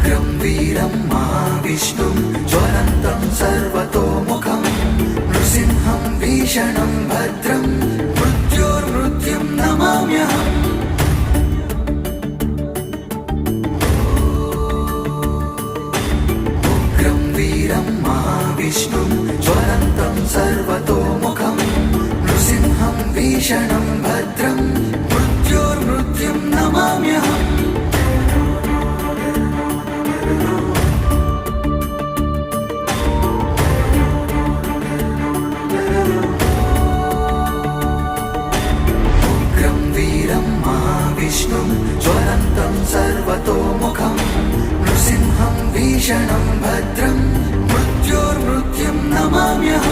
उग्रं वीरं महाविष्णुं ज्वलन्तं सर्वतोमुखं नृसिंहं भीषणं भद्रं मृत्योर्मृत्युं नमाम्यहम्। उग्रं वीरं महाविष्णुं ज्वलन्तं सर्वतोमुखं नृसिंहं भीषणं भद्रं मृत्योर्मृत्युं नमाम्यहम्। विष्णुं ज्वलन्तं सर्वतोमुखं नृसिंहं भीषणं भद्रं मृत्योर्मृत्युं नमाम्यहम्।